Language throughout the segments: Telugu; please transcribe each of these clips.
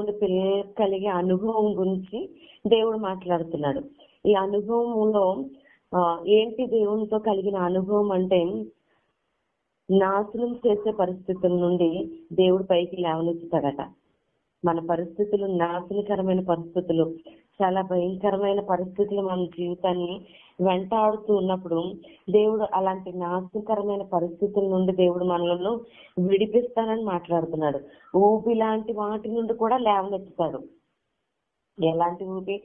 దేవుని పిల్లలు కలిగే అనుభవం గురించి దేవుడు మాట్లాడుతున్నాడు. ఈ అనుభవంలో ఏంటి దేవునితో కలిగిన అనుభవం అంటే, నాశనం చేసే పరిస్థితుల నుండి దేవుడు పైకి లేవనెత్తుతాడట. మన పరిస్థితులు నాశనకరమైన పరిస్థితులు, చాలా భయంకరమైన పరిస్థితులు మన జీవితాన్ని వెంటాడుతూ ఉన్నప్పుడు దేవుడు అలాంటి నాశనకరమైన పరిస్థితుల నుండి దేవుడు మనలను విడిపిస్తానని మాట్లాడుతున్నాడు. ఊపి లాంటి వాటి నుండి కూడా లేవనెత్తుతాడు. ఎలాంటి ఊపి?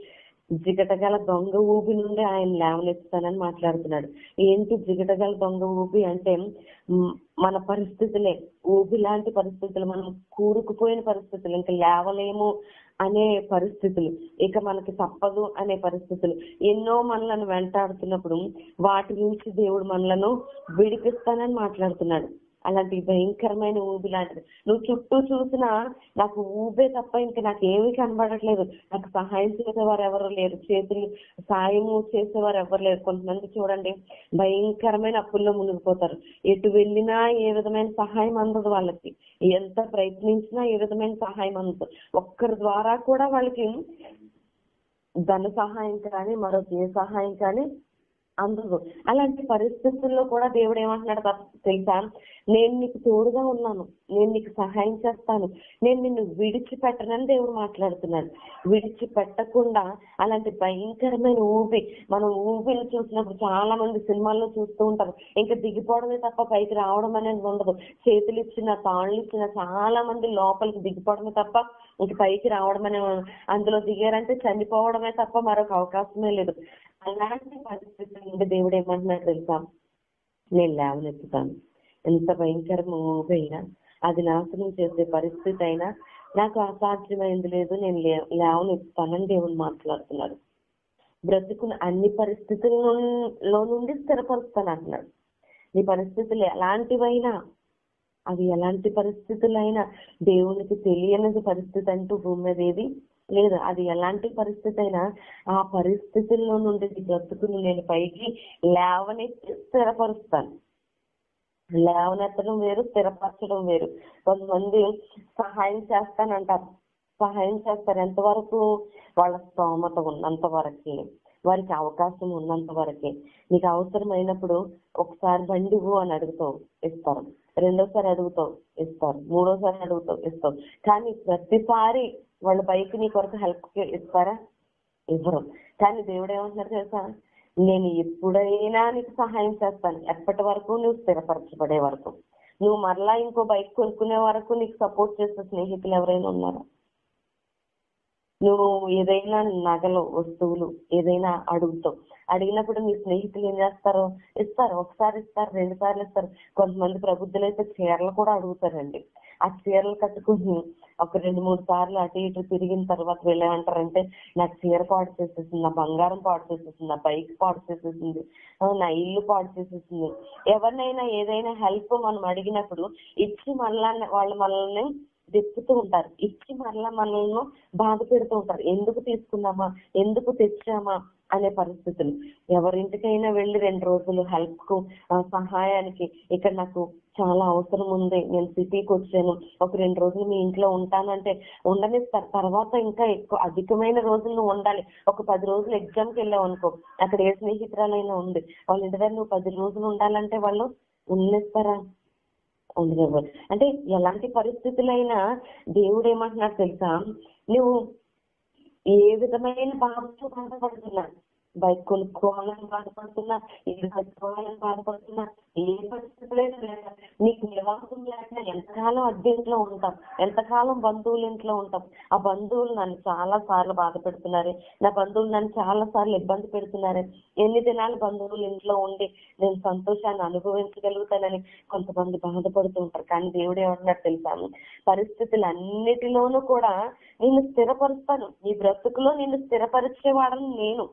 జిగటగల దొంగ ఊపి నుండి ఆయన లేవనెత్తుతానని మాట్లాడుతున్నాడు. ఏంటి జిగటగల దొంగ ఊపి అంటే, మన పరిస్థితులే ఊపి లాంటి పరిస్థితులు, మనం కూరుకుపోయిన పరిస్థితులు, ఇంకా లేవలేము అనే పరిస్థితులు, ఇక మనకి తప్పదు అనే పరిస్థితులు ఎన్నో మనలను వెంటాడుతున్నప్పుడు వాటి నుంచి దేవుడు మనలను విడిపిస్తానని మాట్లాడుతున్నాడు. అలాంటి భయంకరమైన ఊబి లాంటిది. నువ్వు చుట్టూ చూసినా నాకు ఊబే తప్ప ఇంకా నాకు ఏమీ కనబడట్లేదు, నాకు సహాయం చేసేవారు ఎవరు లేరు, చేతులు సాయము చేసేవారు ఎవరు లేరు. కొంతమంది చూడండి భయంకరమైన అప్పుల్లో మునిగిపోతారు. ఎటు వెళ్ళినా ఏ విధమైన సహాయం అందదు వాళ్ళకి, ఎంత ప్రయత్నించినా ఏ విధమైన సహాయం అందదు. ఒక్కరి ద్వారా కూడా వాళ్ళకి ధన సహాయం కానీ మరొక ఏ సహాయం కానీ అందదు. అలాంటి పరిస్థితుల్లో కూడా దేవుడు ఏమంటున్నాడు తెలుసా? నేను నీకు తోడుగా ఉన్నాను, నేను నీకు సహాయం చేస్తాను, నేను నిన్ను విడిచిపెట్టనని దేవుడు మాట్లాడుతున్నాడు. విడిచిపెట్టకుండా అలాంటి భయంకరమైన ఊపి, మనం ఊపిని చూసినప్పుడు చాలా మంది సినిమాల్లో చూస్తూ ఉంటారు, ఇంకా దిగిపోవడమే తప్ప పైకి రావడం అనేది ఉండదు. చేతులు ఇచ్చిన తాళ్ళు ఇచ్చిన చాలా మంది లోపలికి దిగిపోవడమే తప్ప ఇంక పైకి రావడం అనే, అందులో దిగారంటే చనిపోవడమే తప్ప మరొక అవకాశమే లేదు. అలాంటి పరిస్థితుల నుండి దేవుడు ఏమంటున్నాడు తెలుసా? నేను లేవనెత్తుతాను. ఎంత భయంకరమైన ఊపైనా, అది నాశనం చేసే పరిస్థితి అయినా నాకు అసాధ్యమైంది లేదు, నేను లేవనెత్తుతానని దేవుడు మాట్లాడుతున్నాడు. బ్రతుకున్న అన్ని పరిస్థితుల్లో నుండి స్థిరపరుస్తాను అంటున్నాడు. నీ పరిస్థితులు ఎలాంటివైనా, అవి ఎలాంటి పరిస్థితులైనా, దేవునికి తెలియని పరిస్థితి అంటూ భూమి మీద ఏది లేదు. అది ఎలాంటి పరిస్థితి అయినా ఆ పరిస్థితుల్లో నుండి బ్రతుకుని నేను పైకి లేవనెత్తి స్థిరపరుస్తాను. లేవనెత్తడం వేరు, స్థిరపరచడం వేరు. కొంతమంది సహాయం చేస్తానంటారు, సహాయం చేస్తారు ఎంతవరకు? వాళ్ళ స్తోమత ఉన్నంత వరకే, వారికి అవకాశం ఉన్నంత వరకే. నీకు అవసరమైనప్పుడు ఒకసారి బండి ఇవ్వు అని అడుగుతావు, ఇస్తారు. రెండోసారి అడుగుతావు, ఇస్తారు. మూడోసారి అడుగుతావు, ఇస్తావు. కానీ ప్రతిసారి వాళ్ళ బైక్ నీ కొరకు హెల్ప్ ఇస్తారా? ఇవ్వరు. కానీ దేవుడు ఏమంటున్నారు తెలుసా? నేను ఎప్పుడైనా నీకు సహాయం చేస్తాను. ఎప్పటి వరకు? నువ్వు స్థిరపరచబడే వరకు. నువ్వు మరలా ఇంకో బైక్ కొనుక్కునే వరకు నీకు సపోర్ట్ చేసే స్నేహితులు ఎవరైనా ఉన్నారా? నువ్వు ఏదైనా నగలు, వస్తువులు ఏదైనా అడుగుతావు, అడిగినప్పుడు నీ స్నేహితులు ఏం చేస్తారు? ఇస్తారు. ఒకసారి ఇస్తారు, 2 సార్లు ఇస్తారు. కొంతమంది ప్రబుద్ధులు అయితే చీరలు కూడా అడుగుతారండి. ఆ చీరలు కట్టుకుని ఒక 2-3 సార్లు అటు ఇటు తిరిగిన తర్వాత వెళ్ళేమంటారంటే, నాకు చీర పాడు చేసేసింది, నా బంగారం పాడు చేసేసింది, నా బైక్ పాడు చేసేసింది, నా ఇల్లు పాడు చేసేసింది. ఎవరినైనా ఏదైనా హెల్ప్ మనం అడిగినప్పుడు ఇచ్చి మళ్ళా వాళ్ళు మనల్ని తెప్పుతూ ఉంటారు, ఇచ్చి మరలా మనల్ని బాధ పెడుతూ ఉంటారు. ఎందుకు తీసుకున్నామా, ఎందుకు తెచ్చామా అనే పరిస్థితులు. ఎవరింటికైనా వెళ్ళి 2 రోజులు హెల్ప్ కు, సహాయానికి, ఇక్కడ నాకు చాలా అవసరం ఉంది, నేను సిటీకి వచ్చాను, ఒక 2 రోజులు మీ ఇంట్లో ఉంటానంటే ఉండనిస్తారు. తర్వాత ఇంకా ఎక్కువ అధికమైన రోజులు నువ్వు ఉండాలి. ఒక 10 రోజులు ఎగ్జామ్కి వెళ్ళావు అనుకో, అక్కడ ఏ స్నేహితురాలైనా ఉంది, వాళ్ళ ఇంటి దగ్గర నువ్వు 10 రోజులు ఉండాలంటే వాళ్ళు ఉండనిస్తారా? ఉండదు. అంటే ఎలాంటి పరిస్థితులైనా దేవుడు ఏమంటున్నాడు తెలుసా? నువ్వు ఏ విధమైన బాధతో బాధపడుతున్నా, బైక్ కొనుక్కోవాలని బాధపడుతున్నా, ఇల్లు కట్టుకోవాలని బాధపడుతున్నా, ఏ పరిస్థితులైనా లేదా, నీకు నివాసం లేక ఎంతకాలం అద్దె ఇంట్లో ఉంటాం, ఎంతకాలం బంధువుల ఇంట్లో ఉంటాం. ఆ బంధువులు నన్ను చాలా సార్లు బాధ పెడుతున్నారే, నా బంధువులు నన్ను చాలా సార్లు ఇబ్బంది పెడుతున్నారే, ఎన్ని దినాలు బంధువుల ఇంట్లో ఉండి నేను సంతోషాన్ని అనుభవించగలుగుతానని కొంతమంది బాధపడుతూ ఉంటారు. కానీ దేవుడు ఏమంటున్నాడు తెలుసా? పరిస్థితులన్నిటిలోనూ కూడా నిన్ను స్థిరపరుస్తాను. నీ బ్రతుకులో నిన్ను స్థిరపరిచేవాడని నేను.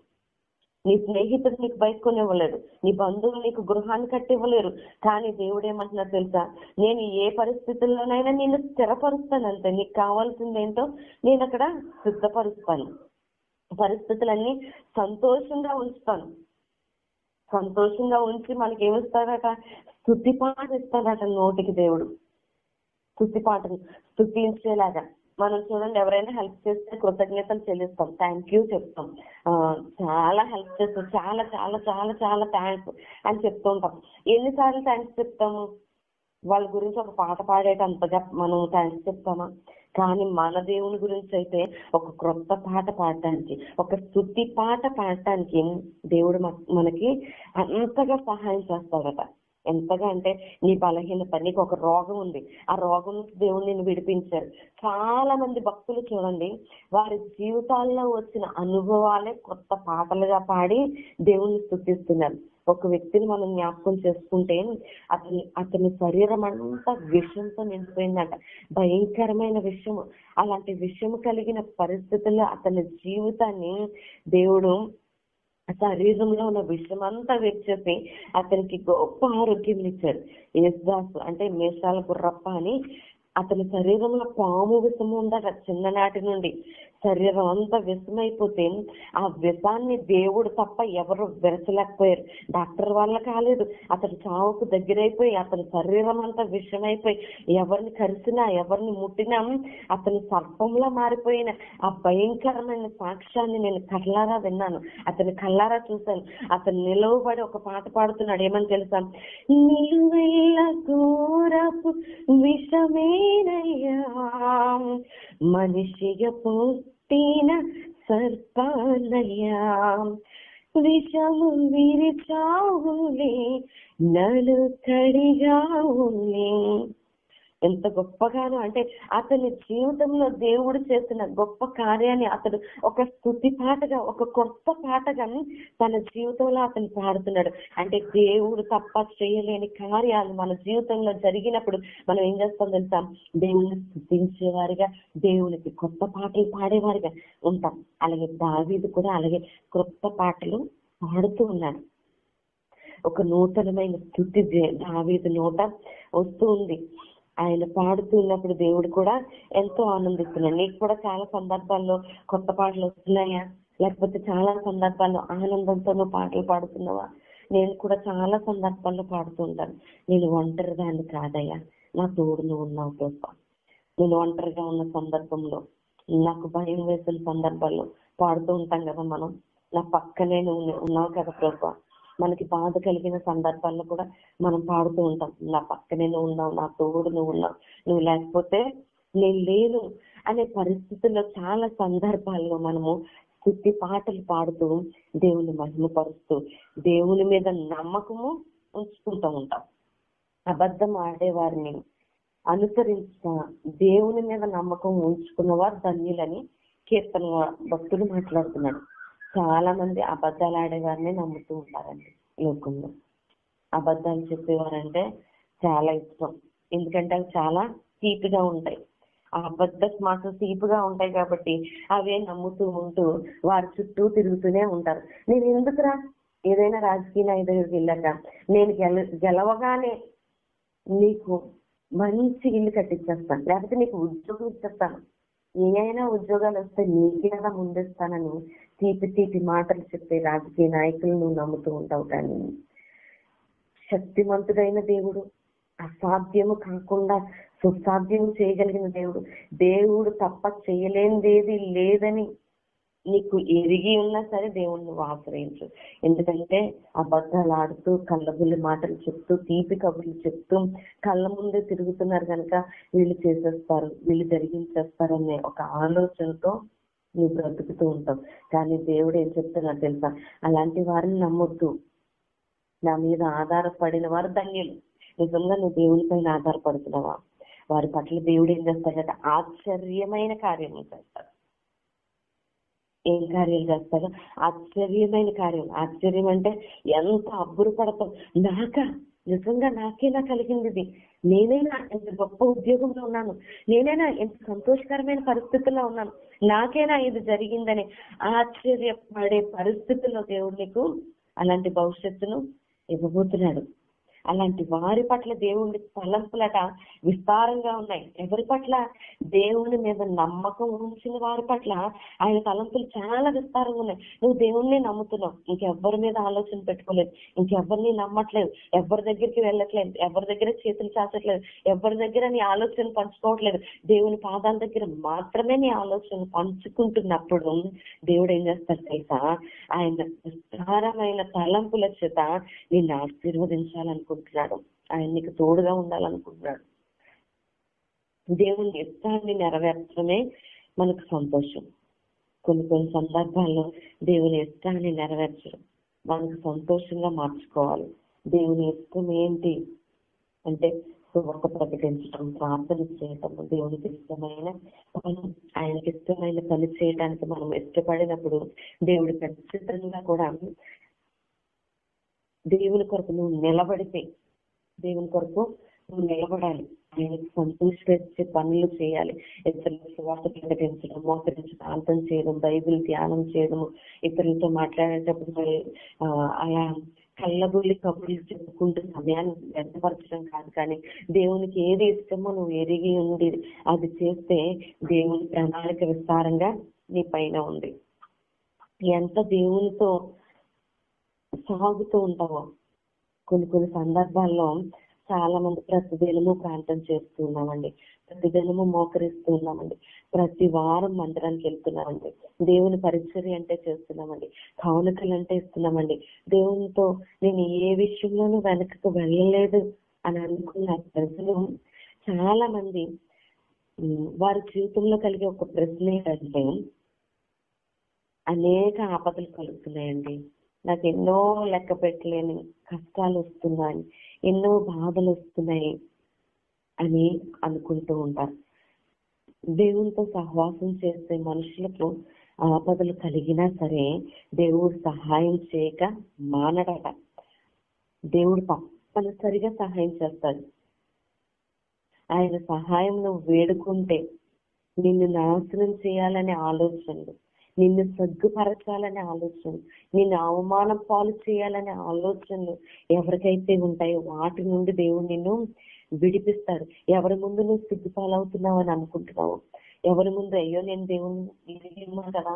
నీ స్నేహితుడు నీకు బైక్ కొనివ్వలేడు, నీ బంధువులు నీకు గృహాన్ని కట్టివ్వలేరు. కానీ దేవుడు ఏమంటున్నారు తెలుసా? నేను ఏ పరిస్థితుల్లోనైనా నేను స్థిరపరుస్తాను. అంతే, నీకు కావాల్సింది ఏంటో నేను అక్కడ సిద్ధపరుస్తాను. పరిస్థితులన్నీ సంతోషంగా ఉంచుతాను. సంతోషంగా ఉంచి మనకి ఏమిస్తాడట? స్తుతి పాట ఇస్తాడట నోటికి దేవుడు. స్తుతి పాటను స్తుతించేలాగా, మనం చూడండి, ఎవరైనా హెల్ప్ చేస్తే కృతజ్ఞతలు చెల్లిస్తాం, థ్యాంక్ యూ చెప్తాం. చాలా హెల్ప్ చేస్తాం, చాలా చాలా చాలా చాలా థ్యాంక్స్ అని చెప్తూ ఉంటాం. ఎన్నిసార్లు థ్యాంక్స్ చెప్తాము? వాళ్ళ గురించి ఒక పాట పాడేటంతగా మనం థ్యాంక్స్ చెప్తామా? కానీ మన దేవుని గురించి అయితే ఒక క్రొత్త పాట పాడటానికి, ఒక స్తుతి పాట పాడటానికి దేవుడు మనకి అంతగా సహాయం చేస్తాడట. ఎంతగా అంటే, నీ బలహీనత, నీకు ఒక రోగం ఉంది, ఆ రోగం నుంచి దేవుడు నిన్ను విడిపించారు. చాలా మంది భక్తులు చూడండి, వారి జీవితాల్లో వచ్చిన అనుభవాలే కొత్త పాటలుగా పాడి దేవుణ్ణి స్తుతిస్తున్నారు. ఒక వ్యక్తిని మనం జ్ఞాపకం చేసుకుంటే, అతని శరీరం అంతా విషంతో నిండిపోయిందట, భయంకరమైన విషము. అలాంటి విషము కలిగిన పరిస్థితుల్లో అతని జీవితాన్ని దేవుడు శరీరంలో ఉన్న విషమంతా వెచ్చేసి అతనికి గొప్ప ఆరోగ్యం ఇచ్చాడు. యేసుదాసు అంటే మేషాల గుర్రప్ప అని, అతని శరీరంలో పాము విషము ఉందట. చిన్ననాటి నుండి శరీరం అంతా విషమైపోతే ఆ విషాన్ని దేవుడు తప్ప ఎవరు విరచలేకపోయారు. డాక్టర్ వల్ల కాలేదు, అతడు చావుకు దగ్గరైపోయి అతని శరీరం అంతా విషమైపోయి ఎవరిని కరిసినా ఎవరిని ముట్టినా అతని సర్పంలా మారిపోయిన ఆ భయంకరమైన సాక్ష్యాన్ని నేను కళ్ళారా విన్నాను, అతని కళ్ళారా చూశాను. అతను నిలవబడి ఒక పాట పాడుతున్నాడు. ఏమని తెలుసా? నిలువెల్ల ఘోరపు విషమేనయ్యా, మనిషిగా పుట్టిన సర్పానయ్యా, విషము విరిచావులే నలు కడిగావులే. ఎంత గొప్పగానో అంటే, అతని జీవితంలో దేవుడు చేసిన గొప్ప కార్యాన్ని అతడు ఒక స్తుతి పాటగా, ఒక కొత్త పాటగా తన జీవితంలో అతను పాడుతున్నాడు. అంటే దేవుడు తప్ప చేయలేని కార్యాలు మన జీవితంలో జరిగినప్పుడు మనం ఏం చేస్తాం తెలుసా? దేవుని స్తుతించేవారిగా, దేవునికి కొత్త పాటలు పాడేవారిగా ఉంటాం. అలాగే దావీదు కూడా అలాగే కొత్త పాటలు పాడుతూ ఉన్నాడు. ఒక నూతనమైన స్తుతి దావీదు నోట వస్తూ ఉంది. ఆయన పాడుతూ ఉన్నప్పుడు దేవుడు కూడా ఎంతో ఆనందిస్తున్నాడు. నీకు కూడా చాలా సందర్భాల్లో కొత్త పాటలు వస్తున్నాయా? లేకపోతే చాలా సందర్భాల్లో ఆనందంతో నువ్వు పాటలు పాడుతున్నావా? నేను కూడా చాలా సందర్భాల్లో పాడుతూ ఉంటాను. నేను ఒంటరి దాన్ని కాదయ్యా, నా తోడు నువ్వు ఉన్నావు ప్రభా. నేను ఒంటరిగా ఉన్న సందర్భంలో, నాకు భయం వేసిన సందర్భాల్లో పాడుతూ ఉంటాం కదా మనం. నా పక్కనే నువ్వు ఉన్నావు కదా ప్రభా. మనకి బాధ కలిగిన సందర్భాల్లో కూడా మనం పాడుతూ ఉంటాం, నా పక్కనే నువ్వు ఉన్నావు, నా తోడు నువ్వు ఉన్నావు, నువ్వు లేకపోతే నేను లేను అనే పరిస్థితుల్లో చాలా సందర్భాల్లో మనము స్తుతి పాటలు పాడుతూ దేవుని మహిమపరుస్తూ దేవుని మీద నమ్మకము ఉంచుకుంటూ ఉంటాం. అబద్ధం ఆడేవారిని అనుసరించిన దేవుని మీద నమ్మకం ఉంచుకున్న వారు ధన్యులని కీర్తన భక్తులు మాట్లాడుతున్నాడు. చాలా మంది అబద్ధాలు ఆడేవారిని నమ్ముతూ ఉంటారండి లోకంలో. అబద్ధాలు చెప్పేవారంటే చాలా ఇష్టం, ఎందుకంటే అవి చాలా తీపిగా ఉంటాయి. ఆ అబద్ధ మాటలు తీపిగా ఉంటాయి కాబట్టి అవే నమ్ముతూ ఉంటూ వారి చుట్టూ తిరుగుతూనే ఉంటారు. నేను ఎందుకురా ఏదైనా రాజకీయ నాయకుడికి వెళ్ళాక, నేను గెలవగానే నీకు మంచి ఇల్లు కట్టించేస్తాను, లేకపోతే నీకు ఉద్యోగం ఇచ్చేస్తాను, ఏమైనా ఉద్యోగాలు వస్తే నీకేదా ముందేస్తానని తీపి తీపి మాటలు చెప్పే రాజకీయ నాయకులు నువ్వు నమ్ముతూ ఉంటావు. కానీ శక్తిమంతుడైన దేవుడు, అసాధ్యము కాకుండా సుసాధ్యము చేయగలిగిన దేవుడు, దేవుడు తప్ప చేయలేనిదేది లేదని నీకు ఎరిగి ఉన్నా సరే దేవుణ్ణి నువ్వు ఆశ్రయించు. ఎందుకంటే అబద్ధాలు ఆడుతూ కళ్ళబుల్లి మాటలు చెప్తూ తీపి కబుర్లు చెప్తూ కళ్ళ ముందే తిరుగుతున్నారు కనుక వీళ్ళు చేసేస్తారు, వీళ్ళు జరిగించేస్తారు అనే ఒక ఆలోచనతో నువ్వు బ్రతుకుతూ ఉంటావు. కానీ దేవుడు ఏం చెప్తున్నాడు తెలుసా? అలాంటి వారిని నమ్మొద్దు, నా మీద ఆధారపడిన వారు ధన్యులు. నిజంగా నువ్వు దేవుని పైన ఆధారపడుతున్నావా? వారి పట్ల దేవుడు ఏం చేస్తాడట? ఆశ్చర్యమైన కార్యం చేస్తాడు. ఏం కార్యాలు చేస్తాడు? ఆశ్చర్యమైన కార్యం. ఆశ్చర్యం అంటే ఎంత అబ్బురపడతాం, నిజంగా నాకేనా కలిగింది ఇది, నేనైనా ఎంత గొప్ప ఉద్యోగంలో ఉన్నాను, నేనైనా ఎంత సంతోషకరమైన పరిస్థితుల్లో ఉన్నాను, నాకేనా ఇది జరిగిందని ఆశ్చర్యపడే పరిస్థితుల్లో దేవుడు నీకు అలాంటి భవిష్యత్తును ఇవ్వబోతున్నాడు. అలాంటి వారి పట్ల దేవుని తలంపులట విస్తారంగా ఉన్నాయి. ఎవరి పట్ల? దేవుని మీద నమ్మకం ఉంచిన వారి పట్ల ఆయన తలంపులు చాలా విస్తారంగా ఉన్నాయి. నువ్వు దేవుణ్ణి నమ్ముతున్నావు, ఇంకెవ్వరి మీద ఆలోచన పెట్టుకోలేదు, ఇంకెవ్వరిని నమ్మట్లేదు, ఎవరి దగ్గరికి వెళ్ళట్లేదు, ఎవరి దగ్గర చేతులు చాచట్లేదు, ఎవరి దగ్గర నీ ఆలోచన పంచుకోవట్లేదు, దేవుని పాదాల దగ్గర మాత్రమే నీ ఆలోచన పంచుకుంటున్నప్పుడు దేవుడు ఏం చేస్తాడు తెలుసా? ఆయన విస్తారమైన తలంపుల చేత నిన్ను ఆశీర్వదించాలనుకుంటున్నాడు. ఆయన నీకు తోడుగా ఉండాలనుకుంటున్నాడు. దేవుని ఇష్టాన్ని నెరవేర్చడమే మనకు సంతోషం. కొన్ని సందర్భాల్లో దేవుని ఇష్టాన్ని నెరవేర్చడం మనకు సంతోషంగా మార్చుకోవాలి. దేవుని ఇష్టం ఏంటి అంటే సువార్త ప్రకటించడం, ప్రార్థన చేయటం, దేవునికి ఇష్టమైన పని, ఆయనకి ఇష్టమైన పని చేయడానికి మనం ఇష్టపడినప్పుడు దేవుడు ఖచ్చితంగా కూడా దేవుని కొరకు నువ్వు నిలబడితే, దేవుని కొరకు నువ్వు నిలబడాలి, ఆయనకి సంతోషించే పనులు చేయాలి. ఇతరులకు సువార్త ప్రకటించడం, మోకరించి ప్రార్థన చేయడం, బైబిల్ ధ్యానం చేయడము, ఇతరులతో మాట్లాడేటప్పుడు మరి అలా కళ్ళబుల్లి కబుర్లు చెప్పుకుంటూ సమయాన్ని వ్యర్థపరచడం కాదు, కానీ దేవునికి ఏది ఇష్టమో నువ్వు ఎరిగి ఉండి అది చేస్తే దేవుని ప్రణాళిక విస్తారంగా నీ పైన ఉంది. ఎంత దేవునితో సాగుతూ ఉంటావో. కొన్ని సందర్భాల్లో చాలా మంది ప్రతిదినము ప్రార్థన చేస్తూ ఉన్నామండి, ప్రతిదినము మోకరిస్తూ ఉన్నామండి, ప్రతి వారం మందిరానికి వెళ్తున్నామండి, దేవుని పరిచర్య అంటే చేస్తున్నామండి, కానుకలు అంటే ఇస్తున్నామండి. దేవునితో నేను ఏ విషయంలోనూ వెనకకు వెళ్ళలేదు అని అనుకున్న ప్రజలు చాలా మంది వారి జీవితంలో కలిగే ఒక ప్రశ్న ఏంటంటే, అనేక ఆపదలు కలుగుతున్నాయండి, నాకు ఎన్నో లెక్క పెట్టలేని కష్టాలు వస్తున్నాయి, ఎన్నో బాధలు వస్తున్నాయి అని అనుకుంటూ ఉంటారు. దేవునితో సహవాసం చేసే మనుషులకు ఆపదలు కలిగినా సరే దేవుడు సహాయం చేయక మానడట. దేవుడు తప్పనిసరిగా సహాయం చేస్తాడు. ఆయన సహాయం నువ్వు వేడుకుంటే నిన్ను నాశనం చేయాలనే ఆలోచనలు, నిన్ను సగ్గుపరచాలనే ఆలోచనలు, నిన్ను అవమానం పాలు చేయాలనే ఆలోచనలు ఎవరికైతే ఉంటాయో వాటి నుండి దేవుడు నిన్ను విడిపిస్తాడు. ఎవరి ముందు నువ్వు సిగ్గుపాలవుతున్నావు అని అనుకుంటున్నావు, ఎవరి ముందు అయ్యో నేను దేవుని ఉన్నాను కదా,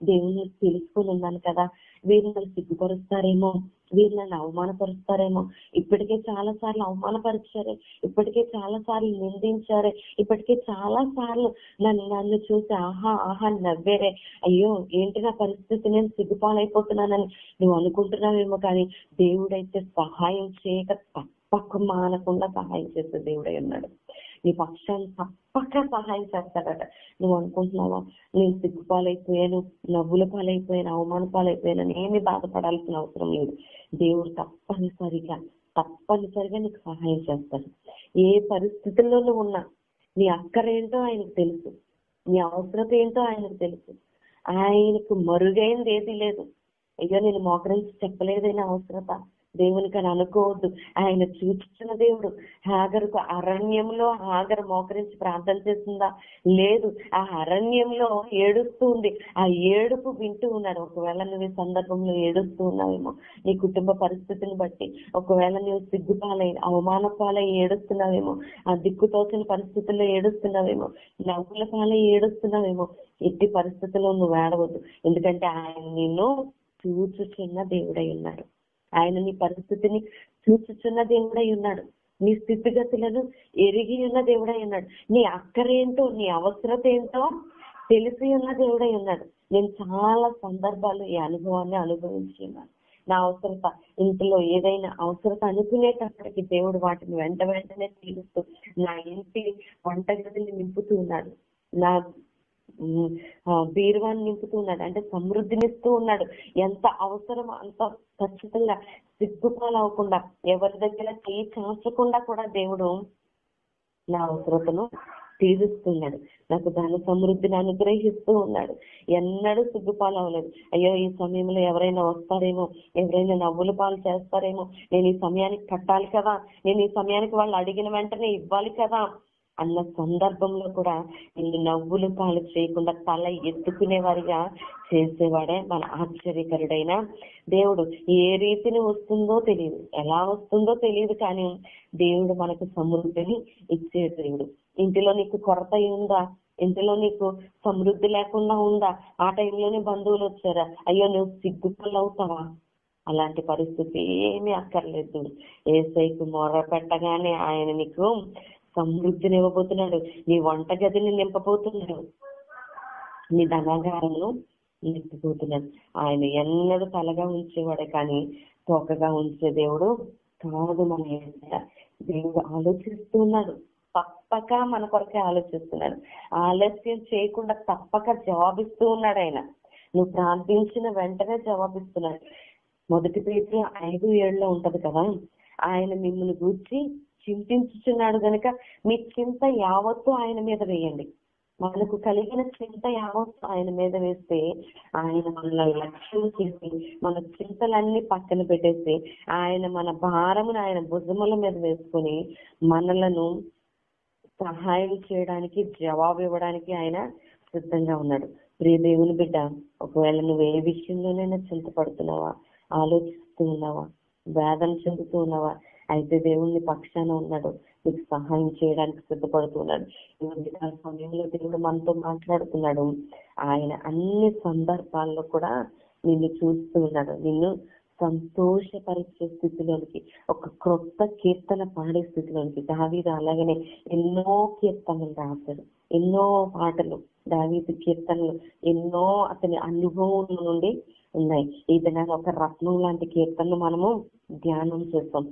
దేవుని తెలుసుకుని ఉన్నాను కదా, వీరు నన్ను సిగ్గుపరుస్తారేమో, వీరు నన్ను అవమానపరుస్తారేమో, ఇప్పటికే చాలా సార్లు అవమానపరిచారే, ఇప్పటికే చాలా సార్లు నిందించారే, ఇప్పటికే చాలా సార్లు నన్ను చూసి ఆహా ఆహా నవ్వేరే, అయ్యో ఏంటి నా పరిస్థితి, నేను సిగ్గుపాలైపోతున్నానని నువ్వు అనుకుంటున్నావేమో, కానీ దేవుడైతే సహాయం చేయక తప్పక మానకుండా సహాయం చేసే దేవుడై ఉన్నాడు. నీ పక్షాన్ని తప్పక సహాయం చేస్తాడట. నువ్వు అనుకుంటున్నావా నేను సిగ్గుపాలైపోయాను, నవ్వుల పాలైపోయాను, అవమాన పాలైపోయాను, ఏమి బాధపడాల్సిన అవసరం లేదు. దేవుడు తప్పనిసరిగా నీకు సహాయం చేస్తాడు. ఏ పరిస్థితుల్లో నువ్వు ఉన్నా నీ అక్కరేంటో ఆయనకు తెలుసు, నీ అవసరత ఏంటో ఆయనకు తెలుసు. ఆయనకు మరుగైనది ఏది లేదు. అయ్యో నేను మోకరించి చెప్పలేదైనా అవసరత దేవునికి అని అనుకోవద్దు. ఆయన చూస్తున్న దేవుడు. హాగరుకు అరణ్యంలో హాగరు మోకరించి ప్రార్థన చేస్తుందా? లేదు. ఆ అరణ్యంలో ఏడుస్తూ ఉంది. ఆ ఏడుపు వింటూ ఉన్నాడు. ఒకవేళ నువ్వు ఈ సందర్భంలో ఏడుస్తూ ఉన్నావేమో, నీ కుటుంబ పరిస్థితిని బట్టి, ఒకవేళ నువ్వు సిగ్గుపాలై అవమాన పాలై ఏడుస్తున్నావేమో, ఆ దిక్కుతోచిన పరిస్థితుల్లో ఏడుస్తున్నావేమో, నవ్వుల పాలై ఏడుస్తున్నావేమో, ఎట్టి పరిస్థితుల్లో నువ్వు ఏడవద్దు. ఎందుకంటే ఆయన నిన్ను చూచుచున్న దేవుడై ఉన్నాడు. ఆయన నీ పరిస్థితిని చూచుచున్న దేవుడై ఉన్నాడు. నీ స్థితిగతులను ఎరిగి ఉన్న దేవుడై ఉన్నాడు. నీ అక్కరేంటో, నీ అవసరత ఏంటో తెలిసి ఉన్న దేవుడై ఉన్నాడు. నేను చాలా సందర్భాలు ఈ అనుభవాన్ని అనుభవించి ఉన్నాను. నా అవసరత, ఇంట్లో ఏదైనా అవసరత అనుకునేటప్పటికి దేవుడు వాటిని వెంటనే తీరుస్తూ నా ఇంటి వంటగదిని నింపుతూ ఉన్నాడు. నా బీరువాన్ని నింపుతూ ఉన్నాడు. అంటే సమృద్ధినిస్తూ ఉన్నాడు. ఎంత అవసరం అంత ఖచ్చితంగా సిగ్గుపాలు అవ్వకుండా, ఎవరి దగ్గర చేయి చాచకుండా కూడా దేవుడు నా అవసరతను తీరుస్తున్నాడు. నాకు దాని సమృద్ధిని అనుగ్రహిస్తూ ఉన్నాడు. ఎన్నడూ సిగ్గుపాలు అవ్వలేదు. అయ్యో ఈ సమయంలో ఎవరైనా వస్తారేమో, ఎవరైనా నవ్వుల పాలు చేస్తారేమో, నేను ఈ సమయానికి కట్టాలి కదా, నేను ఈ సమయానికి వాళ్ళు అడిగిన వెంటనే ఇవ్వాలి కదా, అన్న సందర్భంలో కూడా నిన్ను నవ్వులు పాలు చేయకుండా తల ఎత్తుకునేవారిగా చేసేవాడే మన ఆశ్చర్యకరుడైన దేవుడు. ఏ రీతిని వస్తుందో తెలియదు, ఎలా వస్తుందో తెలియదు, కానీ దేవుడు మనకు సమృద్ధిని ఇచ్చే దేవుడు. ఇంటిలో నీకు కొరత ఉందా? ఇంటిలో నీకు సమృద్ధి లేకుండా ఉందా? ఆ టైంలోనే బంధువులు వచ్చారా? అయ్యో నువ్వు సిగ్గుపల్లవుతావా? అలాంటి పరిస్థితి ఏమీ అక్కర్లేదు. ఏసైకు మొర పెట్టగానే ఆయన నీకు సమృద్ధిని ఇవ్వబోతున్నాడు. నీ వంట గదిని నింపబోతున్నాడు, నీ ధనాగారము నింపబోతున్నాడు. ఆయన ఎన్నడూ తలగా ఉంచేవాడే కానీ తోకగా ఉంచే దేవుడు కాదు. మన దేవుడు ఆలోచిస్తున్నాడు, తప్పక మన కొరకే ఆలోచిస్తున్నాడు. ఆలస్యం చేయకుండా తప్పక జవాబిస్తూ ఉన్నాడు ఆయన. నువ్వు ప్రార్థించిన వెంటనే జవాబిస్తున్నాడు. 1 పేతురు 5:7 ఉంటది కదా, ఆయన మిమ్మల్ని గూర్చి చింతించుచున్నాడు గనుక మీ చింత యావత్తు ఆయన మీద వేయండి. మనకు కలిగిన చింత యావత్తు ఆయన మీద వేస్తే ఆయన మనల్ని లక్ష్యం చేసి మన చింతలన్నీ పక్కన పెట్టేసి ఆయన మన భారమును ఆయన భుజముల మీద వేసుకొని మనలను సహాయం చేయడానికి, జవాబు ఇవ్వడానికి ఆయన సిద్ధంగా ఉన్నాడు. ప్రియ దేవుని బిడ్డ, ఒకవేళ నువ్వు ఏ విషయంలోనైనా చింతపడుతున్నావా, ఆలోచిస్తూ ఉన్నావా, వేదన చెందుతూ ఉన్నావా, అయితే దేవుని పక్షాన ఉన్నాడు, నీకు సహాయం చేయడానికి సిద్ధపడుతున్నాడు. ఈ మధ్యకాల సమయంలో దేవుడు మనతో మాట్లాడుతున్నాడు. ఆయన అన్ని సందర్భాల్లో కూడా నిన్ను చూస్తూ ఉన్నాడు. నిన్ను సంతోషపరిచే స్థితిలోనికి, ఒక క్రొత్త కీర్తన పాడే స్థితిలోనికి. దావీదు అలాగనే ఎన్నో కీర్తనలు రాశాడు, ఎన్నో పాటలు, దావీదు కీర్తనలు ఎన్నో అతని అనుభవం నుండి ఉన్నాయి. ఈ దినాన్ని ఒక రత్నం లాంటి కీర్తనలు మనము ధ్యానం చేస్తాం.